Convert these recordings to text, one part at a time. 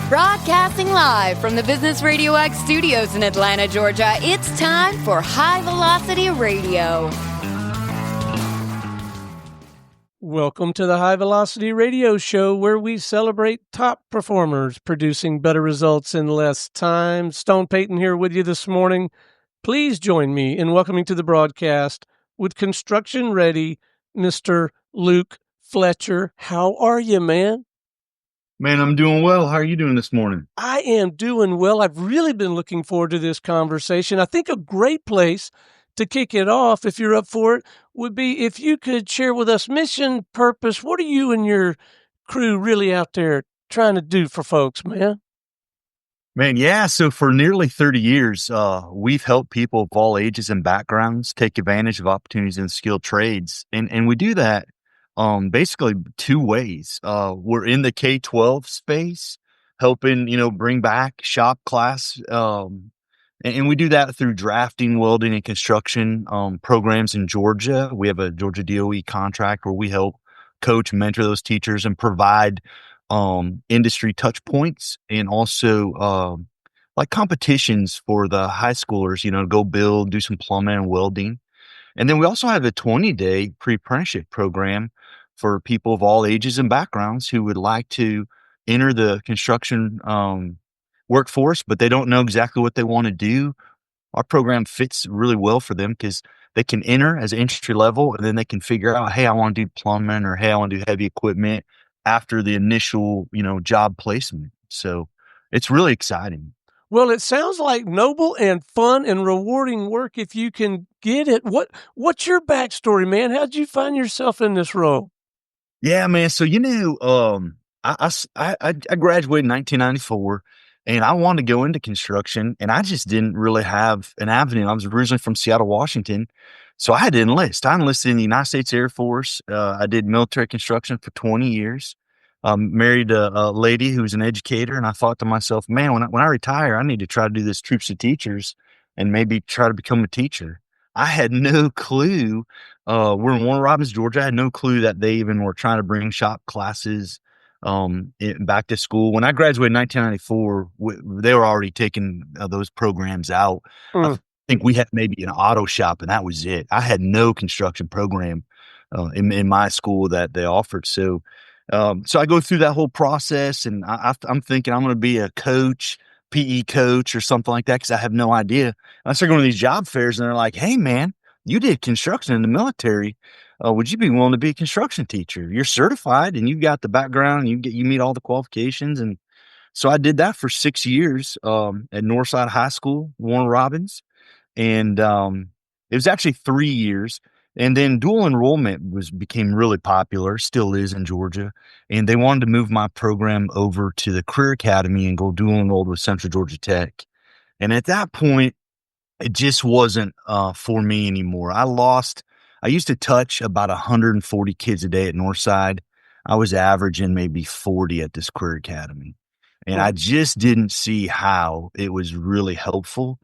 Broadcasting live from the Business RadioX studios in Atlanta, Georgia, it's time for High Velocity Radio. Welcome to the High Velocity Radio Show, where we celebrate top performers producing better results in less time. Stone Payton here with you this morning. Please join me in welcoming to the broadcast with Construction Ready, Mr. Luke Fletcher. How are you, man? Man, I'm doing well. How are you doing this morning? I am doing well. I've really been looking forward to this conversation. I think a great place to kick it off, if you're up for it, would be if you could share with us mission, purpose. What are you and your crew really out there trying to do for folks, man? Man, yeah. So for nearly 30 years, we've helped people of all ages and backgrounds take advantage of opportunities in skilled trades. And we do that basically two ways. We're in the K-12 space, helping, bring back shop class. And we do that through drafting, welding, and construction programs in Georgia. We have a Georgia DOE contract where we help coach, mentor those teachers, and provide industry touch points, and also like competitions for the high schoolers, to go build, do some plumbing and welding. And then we also have a 20-day pre-apprenticeship program for people of all ages and backgrounds who would like to enter the construction workforce, but they don't know exactly what they want to do. Our program fits really well for them because they can enter as entry level, and then they can figure out, hey, I want to do plumbing, or hey, I want to do heavy equipment after the initial, job placement. So it's really exciting. Well, it sounds like noble and fun and rewarding work if you can get it. What's your backstory, man? How'd you find yourself in this role? Yeah, man. So, I graduated in 1994, and I wanted to go into construction, and I just didn't really have an avenue. I was originally from Seattle, Washington, so I had to enlist. I enlisted in the United States Air Force. I did military construction for 20 years. Married a lady who was an educator, and I thought to myself, man, when I retire, I need to try to do this troops of teachers and maybe try to become a teacher. I had no clue. We're in Warner Robins, Georgia. I had no clue that they even were trying to bring shop classes back to school. When I graduated in 1994, they were already taking those programs out. I think we had maybe an auto shop, and that was it. I had no construction program in my school that they offered. So I go through that whole process, and I'm thinking I'm going to be a coach, PE coach or something like that, because I have no idea. And I started going to these job fairs, and they're like, hey, man, you did construction in the military. Would you be willing to be a construction teacher? You're certified, and you've got the background, and you meet all the qualifications. And so I did that for 6 years at Northside High School, Warner Robins. And it was actually 3 years. And then dual enrollment became really popular, still is in Georgia. And they wanted to move my program over to the Career Academy and go dual enrolled with Central Georgia Tech. And at that point, it just wasn't for me anymore. I used to touch about 140 kids a day at Northside. I was averaging maybe 40 at this Career Academy. And I just didn't see how it was really helpful.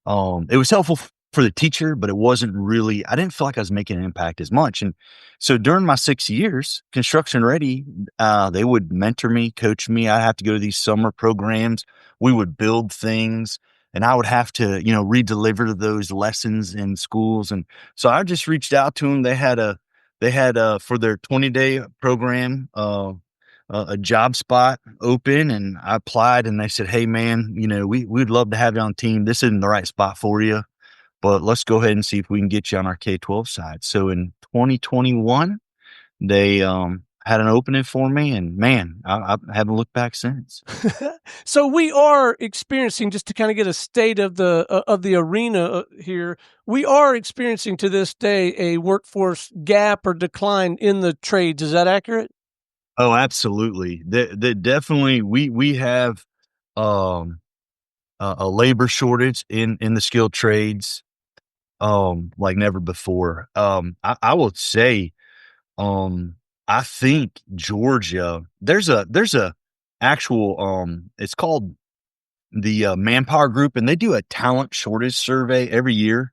It was helpful for the teacher, but it wasn't really, I didn't feel like I was making an impact as much. And so during my 6 years, Construction Ready, they would mentor me, coach me. I'd have to go to these summer programs. We would build things, and I would have to, redeliver those lessons in schools. And so I just reached out to them. They had for their 20-day program, a job spot open, and I applied, and they said, hey man, we'd love to have you on the team. This isn't the right spot for you, but let's go ahead and see if we can get you on our K-12 side. So in 2021, they had an opening for me, and man, I haven't looked back since. So we are experiencing, just to kind of get a state of the arena here, we are experiencing to this day a workforce gap or decline in the trades. Is that accurate? Oh, absolutely. Definitely, we have a labor shortage in the skilled trades, like never before. I will say, I think Georgia, there's a actual, it's called the Manpower Group, and they do a talent shortage survey every year.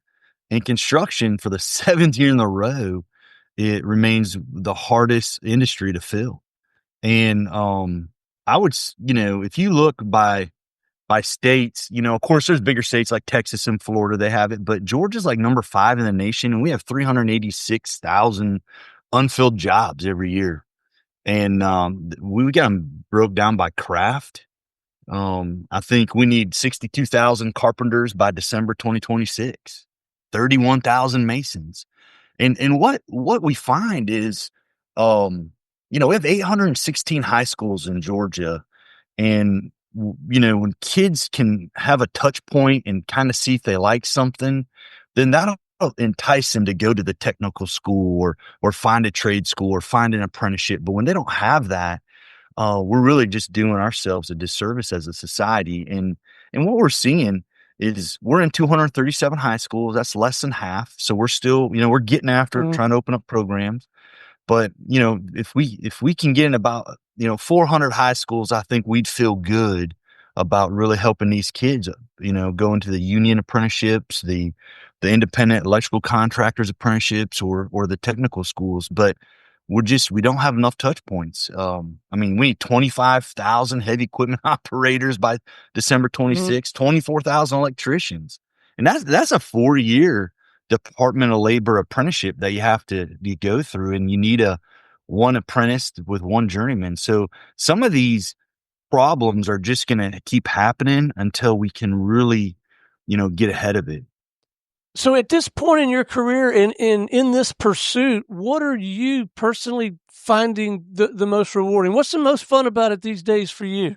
In construction, for the 7th year in a row, it remains the hardest industry to fill. And if you look by states, of course, there's bigger states like Texas and Florida, they have it, but Georgia's like number 5 in the nation, and we have 386,000 unfilled jobs every year. And we got them broke down by craft. I think we need 62,000 carpenters by December 2026, 31,000 masons. And what we find is, we have 816 high schools in Georgia, and when kids can have a touch point and kind of see if they like something, then that'll entice them to go to the technical school or find a trade school or find an apprenticeship. But when they don't have that, we're really just doing ourselves a disservice as a society. And what we're seeing is we're in 237 high schools. That's less than half. So we're still, we're getting after it, trying to open up programs. But, if we can get in about, 400 high schools, I think we'd feel good about really helping these kids, go into the union apprenticeships, the independent electrical contractors apprenticeships or the technical schools. But we don't have enough touch points. We need 25,000 heavy equipment operators by December 26th, 24,000 electricians. And that's a 4-year Department of Labor apprenticeship that you go through, and you need one apprentice with one journeyman. So some of these problems are just going to keep happening until we can really, get ahead of it. So at this point in your career, in this pursuit, what are you personally finding the most rewarding? What's the most fun about it these days for you?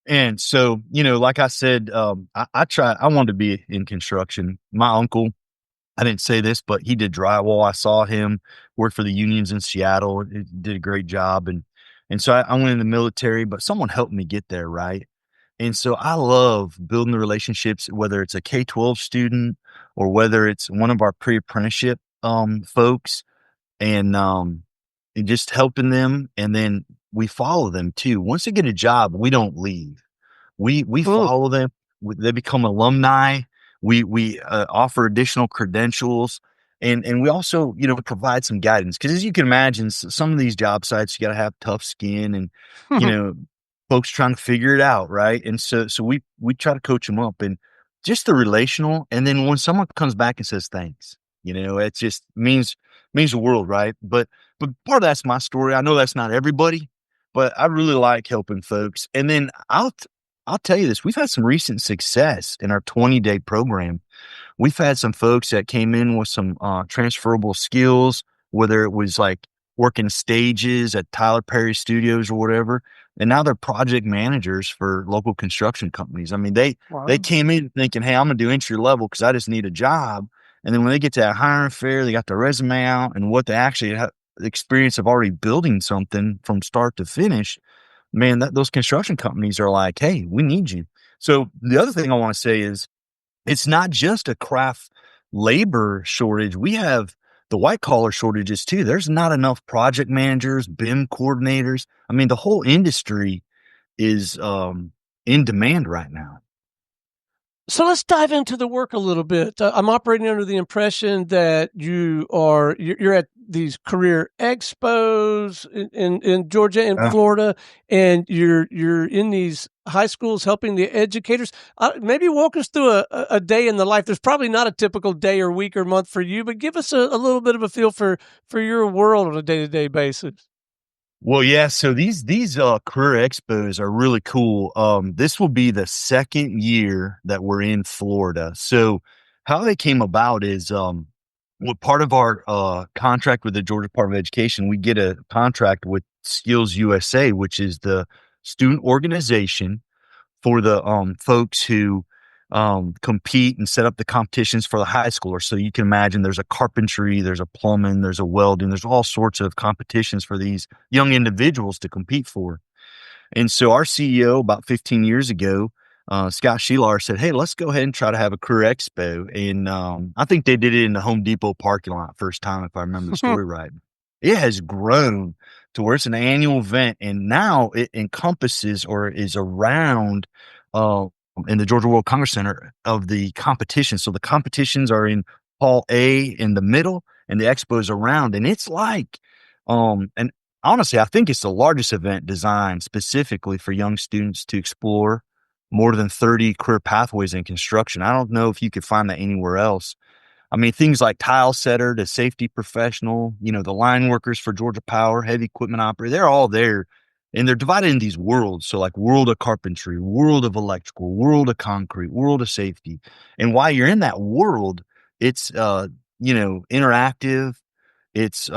And so, like I said, I wanted to be in construction. My uncle, I didn't say this, but he did drywall. I saw him work for the unions in Seattle. He did a great job. And so I went in the military, but someone helped me get there. Right. And so I love building the relationships, whether it's a K-12 student or whether it's one of our pre-apprenticeship, folks, and just helping them. And then we follow them too. Once they get a job, we don't leave. We follow them. They become alumni. We offer additional credentials, and we also, provide some guidance. Because as you can imagine, some of these job sites, you got to have tough skin and, folks trying to figure it out. Right. And so we try to coach them up and just the relational. And then when someone comes back and says, thanks, it just means the world. Right. But part of that's my story. I know that's not everybody, but I really like helping folks. And then I'll tell you this, we've had some recent success in our 20-day program. We've had some folks that came in with some transferable skills, whether it was like working stages at Tyler Perry Studios or whatever. And now they're project managers for local construction companies. They came in thinking, hey, I'm going to do entry level because I just need a job. And then when they get to that hiring fair, they got their resume out and what they actually have the experience of already building something from start to finish. Man, those construction companies are like, hey, we need you. So the other thing I want to say is it's not just a craft labor shortage. We have the white collar shortages too. There's not enough project managers, BIM coordinators. The whole industry is in demand right now. So let's dive into the work a little bit. I'm operating under the impression that you're at these career expos in Georgia and Florida, and you're in these high schools helping the educators. Maybe walk us through a day in the life. There's probably not a typical day or week or month for you, but give us a little bit of a feel for your world on a day-to-day basis. Well, yeah. So these career expos are really cool. This will be the second year that we're in Florida. So how they came about is part of our contract with the Georgia Department of Education, we get a contract with Skills USA, which is the student organization for the folks who compete and set up the competitions for the high schoolers. So you can imagine there's a carpentry, there's a plumbing, there's a welding, there's all sorts of competitions for these young individuals to compete for. And so our CEO about 15 years ago, Scott Sheelar, said, hey, let's go ahead and try to have a career expo. And I think they did it in the Home Depot parking lot first time, if I remember the story right. It has grown to where it's an annual event, and now it encompasses or is around in the Georgia World Congress Center of the competition. So the competitions are in Hall A in the middle, and the expo is around, and it's like an honestly, I think it's the largest event designed specifically for young students to explore more than 30 career pathways in construction. I don't know if you could find that anywhere else. I mean, things like tile setter to safety professional, the line workers for Georgia Power, heavy equipment operator, they're all there. And they're divided in these worlds. So like world of carpentry, world of electrical, world of concrete, world of safety. And while you're in that world, it's, interactive. It's,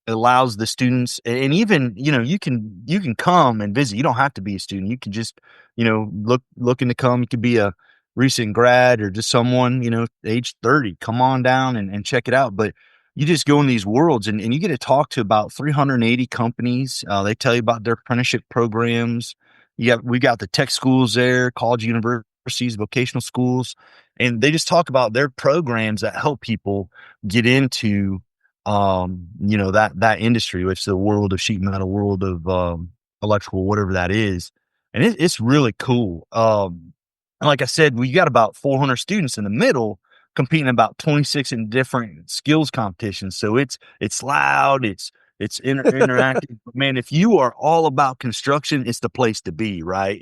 allows the students, and even, you can come and visit. You don't have to be a student. You can just, looking to come. You could be a recent grad or just someone, age 30, come on down and check it out. But you just go in these worlds and you get to talk to about 380 companies. They tell you about their apprenticeship programs. We got the tech schools there, college universities, vocational schools, and they just talk about their programs that help people get into, that industry, which is the world of sheet metal, world of, electrical, whatever that is. And it's really cool. And like I said, we got about 400 students in the middle competing about 26 in different skills competitions. So it's loud, it's interactive. But man, if you are all about construction, it's the place to be, right?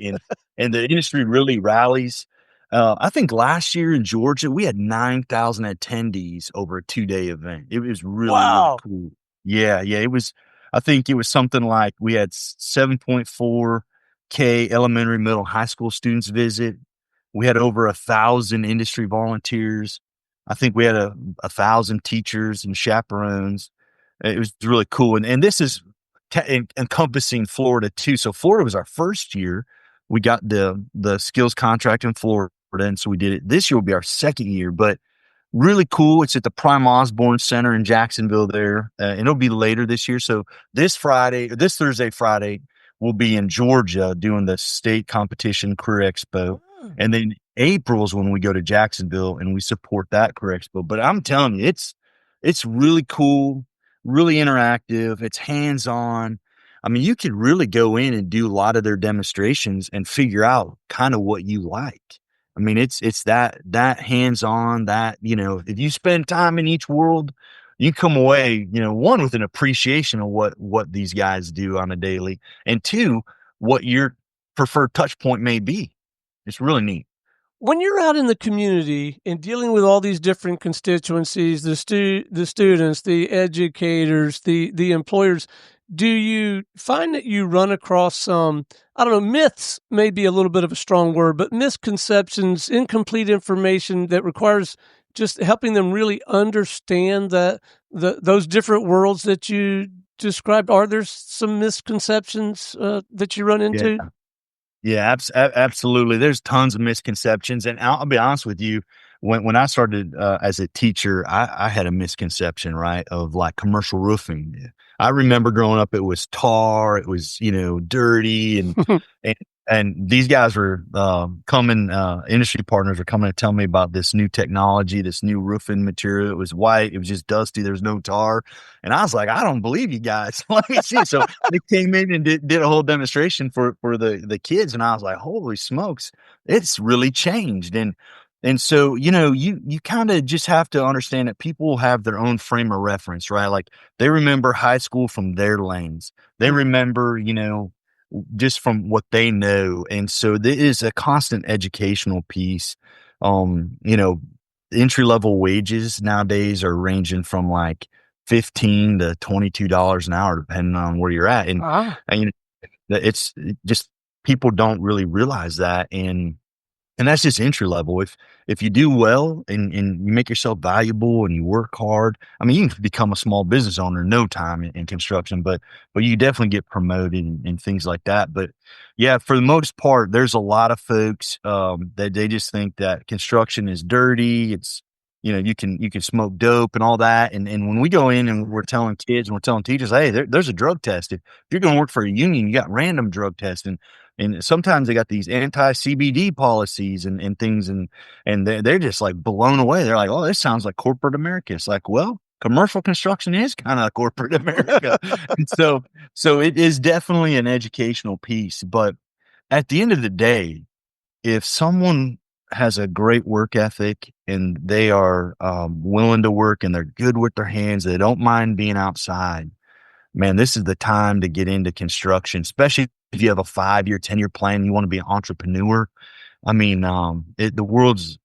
And the industry really rallies. I think last year in Georgia, we had 9,000 attendees over a 2-day event. It was really, really cool. Yeah. It was, I think it was something like we had 7.4K elementary, middle, high school students visit. We had over 1,000 industry volunteers. I think we had 1,000 teachers and chaperones. It was really cool. And this is encompassing Florida too. So Florida was our first year. We got the skills contract in Florida. And so we did it. This year will be our second year, but really cool. It's at the Prime Osborne Center in Jacksonville there. And it'll be later this year. So this Thursday, Friday, we'll be in Georgia doing the state competition CareerEXPO. And then April is when we go to Jacksonville and we support that CareerEXPO. But I'm telling you, it's really cool, really interactive. It's hands-on. I mean, you could really go in and do a lot of their demonstrations and figure out kind of what you like. I mean, it's that hands-on, that, if you spend time in each world, you come away, one, with an appreciation of what these guys do on a daily, and two, what your preferred touch point may be. It's really neat. When you're out in the community and dealing with all these different constituencies, the students, the educators, the employers, do you find that you run across some, I don't know, myths may be a little bit of a strong word, but misconceptions, incomplete information that requires just helping them really understand those different worlds that you described? Are there some misconceptions that you run into? Yeah, absolutely. There's tons of misconceptions. And I'll be honest with you, when I started as a teacher, I had a misconception, right, of like commercial roofing. I remember growing up, it was tar, it was, dirty, and these guys were industry partners were coming to tell me about this new technology, this new roofing material. It was white, it was just dusty, there's no tar. And I was like, I don't believe you guys. Let me see. So they came in and did a whole demonstration for the kids. And I was like, holy smokes, it's really changed. And so, you kind of just have to understand that people have their own frame of reference, right? Like they remember high school from their lanes. They remember, just from what they know. And so there is a constant educational piece. Entry level wages nowadays are ranging from like $15 to $22 an hour, depending on where you're at. And it's just, people don't really realize that. And that's just entry level. If you do well and you make yourself valuable and you work hard, I mean, you can become a small business owner in no time in construction, but you definitely get promoted and things like that. But yeah, for the most part, there's a lot of folks that they just think that construction is dirty. It's, you can smoke dope and all that. And when we go in and we're telling kids and we're telling teachers, hey, there's a drug test. If you're going to work for a union, you got random drug testing. And sometimes they got these anti-CBD policies and things, and they're just like blown away. They're like, oh, this sounds like corporate America. It's like, well, commercial construction is kind of corporate America. And so it is definitely an educational piece. But at the end of the day, if someone has a great work ethic and they are willing to work and they're good with their hands, they don't mind being outside, man, this is the time to get into construction, especially if you have a 5-year, 10-year plan, you want to be an entrepreneur. I mean, the world's,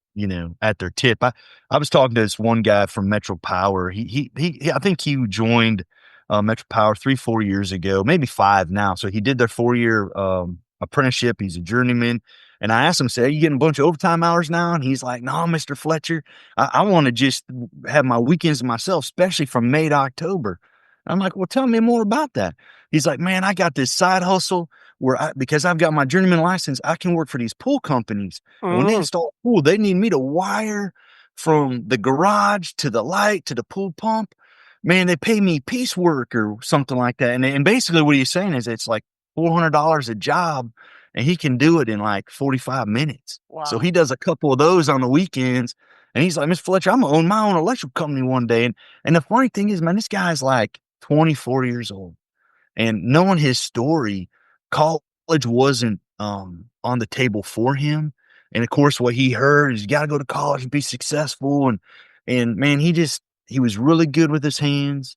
at their tip. I was talking to this one guy from Metro Power. I think he joined Metro Power 3-4 years ago, maybe 5 now. So he did their 4-year apprenticeship. He's a journeyman. And I asked him, say, are you getting a bunch of overtime hours now? And he's like, no, Mr. Fletcher, I want to just have my weekends to myself, especially from May to October. I'm like, well, tell me more about that. He's like, man, I got this side hustle where because I've got my journeyman license, I can work for these pool companies. And when they install a pool, they need me to wire from the garage to the light to the pool pump. Man, they pay me piecework or something like that. And basically what he's saying is it's like $400 a job, and he can do it in like 45 minutes. Wow. So he does a couple of those on the weekends. And he's like, Mr. Fletcher, I'm going to own my own electrical company one day. And the funny thing is, man, this guy's like 24 years old. And knowing his story, college wasn't on the table for him. And of course, what he heard is you got to go to college and be successful. And man, he was really good with his hands.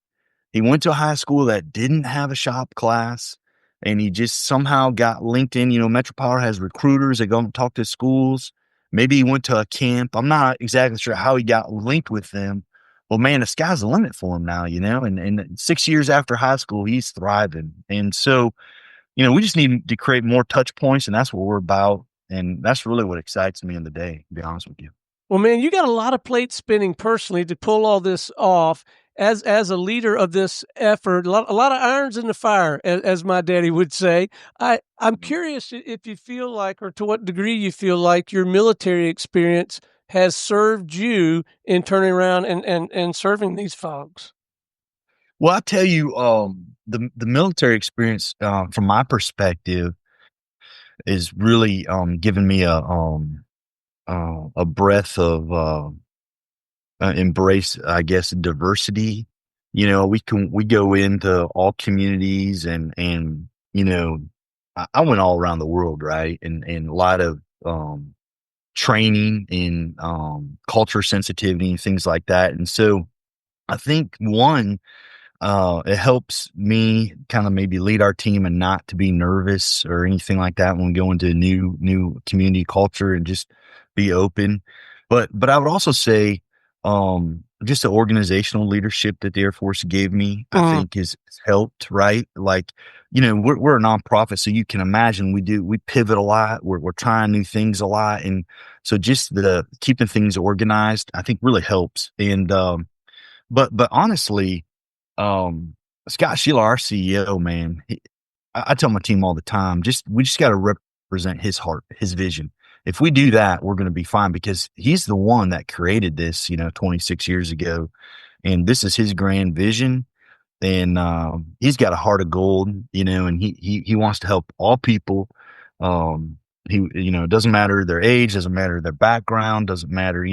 He went to a high school that didn't have a shop class, and he just somehow got linked in. Metro Power has recruiters that go and talk to schools. Maybe he went to a camp. I'm not exactly sure how he got linked with them. Well, man, the sky's the limit for him now, and 6 years after high school, he's thriving. And so, we just need to create more touch points, and that's what we're about. And that's really what excites me in the day, to be honest with you. Well, man, you got a lot of plates spinning personally to pull all this off. As a leader of this effort, a lot of irons in the fire, as my daddy would say. I'm curious if you feel like, or to what degree you feel like your military experience has served you in turning around and serving these folks. Well, I tell you, the military experience, from my perspective, is really giving me a breath of embrace, I guess, diversity. We go into all communities and I went all around the world, right? And a lot of training in culture sensitivity and things like that. And so I think it helps me kind of maybe lead our team and not to be nervous or anything like that when we go into a new community culture, and just be open. But I would also say, just the organizational leadership that the Air Force gave me, I think has helped, right? Like, we're a nonprofit, so you can imagine we pivot a lot. We're trying new things a lot. And so just the keeping things organized, I think really helps. And, but honestly, Scott Sheila, our CEO, man, I tell my team all the time, we just got to represent his heart, his vision. If we do that, we're going to be fine, because he's the one that created this, 26 years ago, and this is his grand vision. And he's got a heart of gold, and he wants to help all people. It doesn't matter their age, doesn't matter their background, doesn't matter,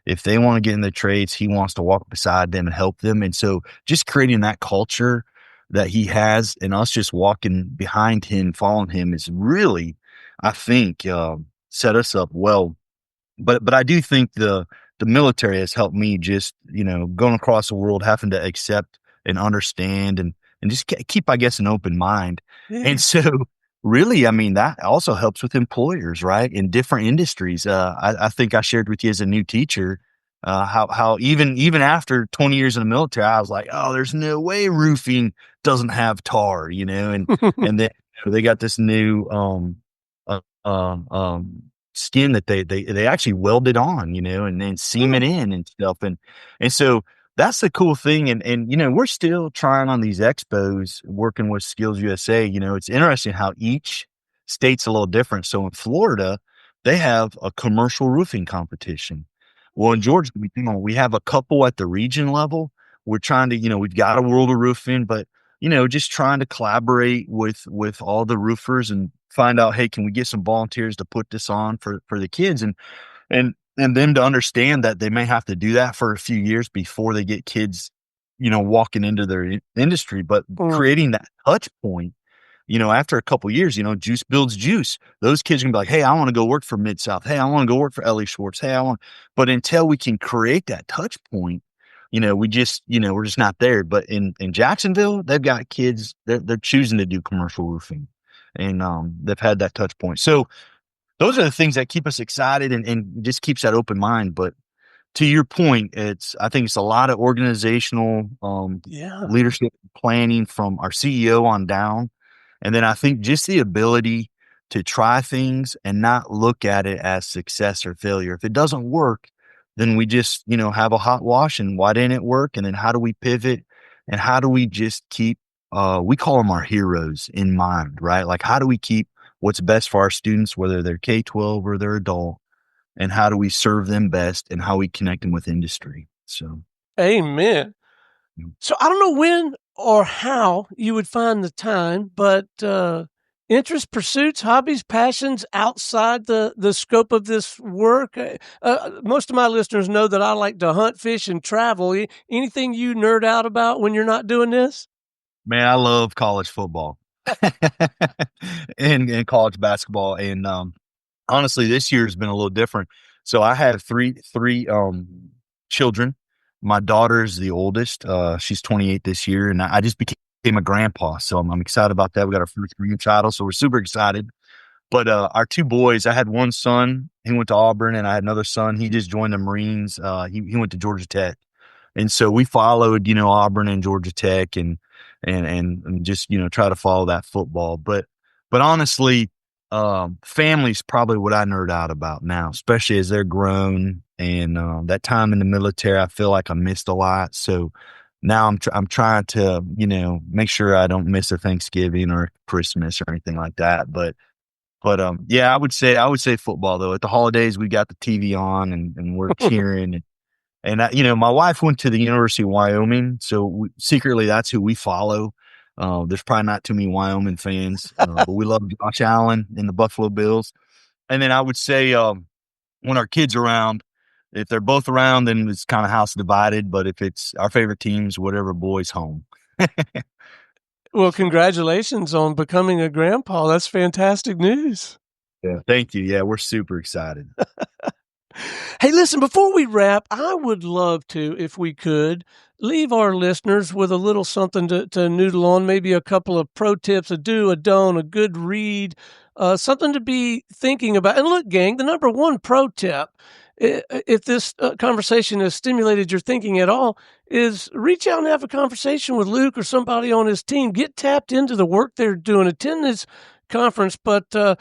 if they want to get in the trades, he wants to walk beside them and help them. And so just creating that culture that he has, and us just walking behind him, following him, is really, I think, set us up well. But I do think the military has helped me, just, going across the world, having to accept and understand and just keep, I guess, an open mind. Yeah. And so really, I mean, that also helps with employers, right? In different industries. I think I shared with you as a new teacher, how even after 20 years in the military, I was like, oh, there's no way roofing doesn't have tar, and then they got this new skin that they actually welded on, and then seam it in and stuff. And so that's the cool thing. And we're still trying on these expos, working with Skills USA. It's interesting how each state's a little different. So in Florida, they have a commercial roofing competition. Well, in Georgia, we have a couple at the region level. We're trying to, we've got a World of Roofing, but just trying to collaborate with all the roofers and find out, hey, can we get some volunteers to put this on for the kids, and them to understand that they may have to do that for a few years before they get kids, walking into their industry, but creating that touch point, after a couple of years, juice builds juice. Those kids can be like, hey, I want to go work for Mid-South. Hey, I want to go work for Ellie Schwartz. Hey, but until we can create that touch point, we just, we're just not there. But in Jacksonville, they've got kids, they're choosing to do commercial roofing, and they've had that touch point. So those are the things that keep us excited and just keeps that open mind. But to your point, I think it's a lot of organizational leadership planning from our CEO on down. And then I think just the ability to try things and not look at it as success or failure. If it doesn't work, then we just, have a hot wash, and why didn't it work? And then how do we pivot, and how do we just keep, we call them our heroes, in mind, right? Like, how do we keep what's best for our students, whether they're K-12 or they're adult, and how do we serve them best, and how we connect them with industry? So, amen. So I don't know when or how you would find the time, but interests, pursuits, hobbies, passions outside the scope of this work. Most of my listeners know that I like to hunt, fish, and travel. Anything you nerd out about when you're not doing this? man, I love college football and college basketball. And honestly, this year has been a little different. So I have three children. My daughter's the oldest. She's 28 this year, and I just became a grandpa. So I'm excited about that. We got our first grandchild, so we're super excited. But our two boys, I had one son, he went to Auburn, and I had another son. He just joined the Marines. He went to Georgia Tech. And so we followed, Auburn and Georgia Tech, and just, try to follow that football. But honestly, family's probably what I nerd out about now, especially as they're grown. And that time in the military, I feel like I missed a lot. So now I'm trying to, make sure I don't miss a Thanksgiving or Christmas or anything like that. But yeah, I would say football though. At the holidays, we got the TV on, and we're cheering. And my wife went to the University of Wyoming, so secretly that's who we follow. There's probably not too many Wyoming fans, but we love Josh Allen and the Buffalo Bills. And then I would say when our kids are around, if they're both around, then it's kind of house divided. But if it's our favorite teams, whatever, boys home. Well, congratulations on becoming a grandpa. That's fantastic news. Yeah, thank you. Yeah, we're super excited. Hey, listen, before we wrap, I would love to, if we could, leave our listeners with a little something to noodle on, maybe a couple of pro tips, a do, a don't, a good read, something to be thinking about. And look, gang, the number one pro tip, if this conversation has stimulated your thinking at all, is reach out and have a conversation with Luke or somebody on his team. Get tapped into the work they're doing. Attend this conference, but to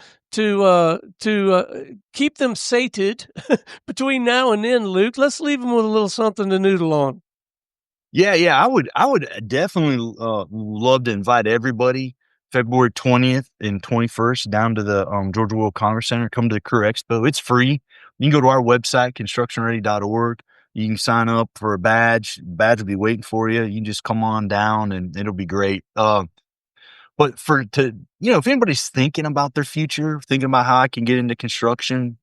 keep them sated between now and then, Luke, let's leave them with a little something to noodle on. Yeah. I would definitely love to invite everybody February 20th and 21st down to the Georgia World Congress Center. Come to the CareerEXPO. It's free. You can go to our website, constructionready.org. You can sign up for a badge. The badge will be waiting for you. You can just come on down, and it'll be great. But if anybody's thinking about their future, thinking about how I can get into construction,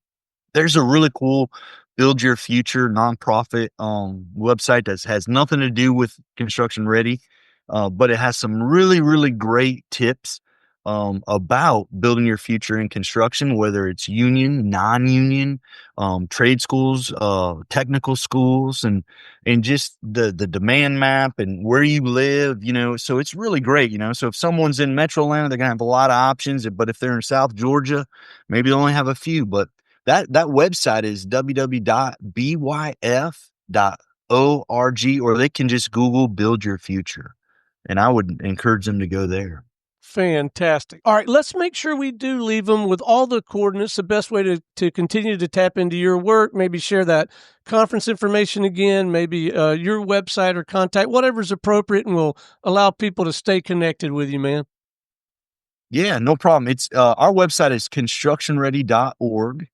there's a really cool Build Your Future nonprofit website that has nothing to do with Construction Ready, but it has some really, really great tips about building your future in construction, whether it's union, non-union, trade schools, technical schools, and just the demand map and where you live, so it's really great, so if someone's in Metro Atlanta, they're gonna have a lot of options, but if they're in South Georgia, maybe they only have a few. But that website is www.byf.org, or they can just Google Build Your Future, and I would encourage them to go there. Fantastic. All right, let's make sure we do leave them with all the coordinates, the best way to continue to tap into your work, maybe share that conference information again, maybe your website or contact, whatever's appropriate, and will allow people to stay connected with you, man. Yeah, no problem. It's our website is constructionready.org.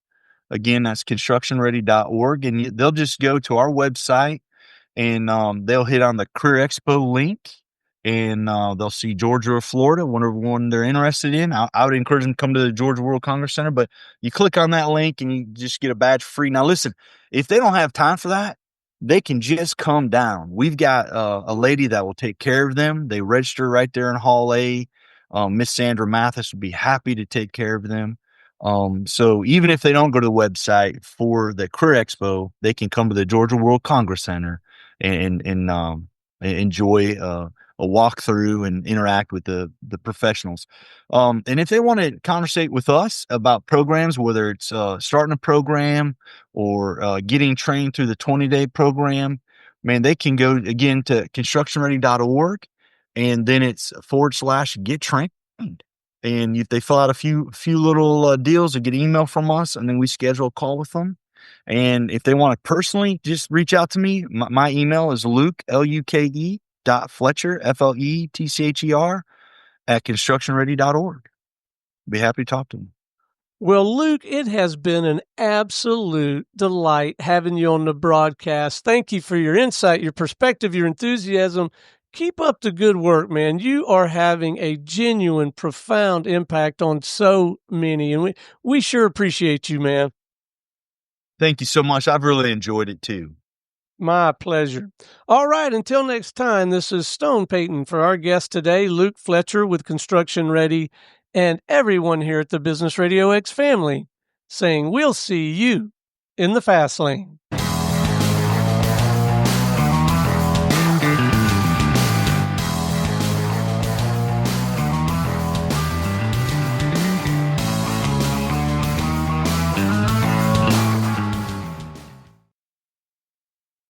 Again, that's constructionready.org, and they'll just go to our website, and they'll hit on the CareerEXPO link, and they'll see Georgia or Florida, whatever one they're interested in. I would encourage them to come to the Georgia World Congress Center, but you click on that link and you just get a badge free. Now, listen, if they don't have time for that, they can just come down. We've got a lady that will take care of them. They register right there in Hall A. Miss Sandra Mathis would be happy to take care of them. So even if they don't go to the website for the CareerEXPO, they can come to the Georgia World Congress Center and enjoy a walkthrough and interact with the professionals. And if they want to conversate with us about programs, whether it's starting a program or getting trained through the 20-day program, man, they can go again to constructionready.org, and then it's /get trained. And if they fill out a few little deals, they get an email from us, and then we schedule a call with them. And if they want to personally just reach out to me, my email is Luke, Luke, .Fletcher, FLETCHER, at constructionready.org. Be happy to talk to them. Well, Luke, it has been an absolute delight having you on the broadcast. Thank you for your insight, your perspective, your enthusiasm. Keep up the good work, man. You are having a genuine, profound impact on so many, and we sure appreciate you, man. Thank you so much. I've really enjoyed it too. My pleasure. All right, until next time, this is Stone Payton for our guest today, Luke Fletcher with Construction Ready, and everyone here at the Business RadioX family, saying we'll see you in the fast lane.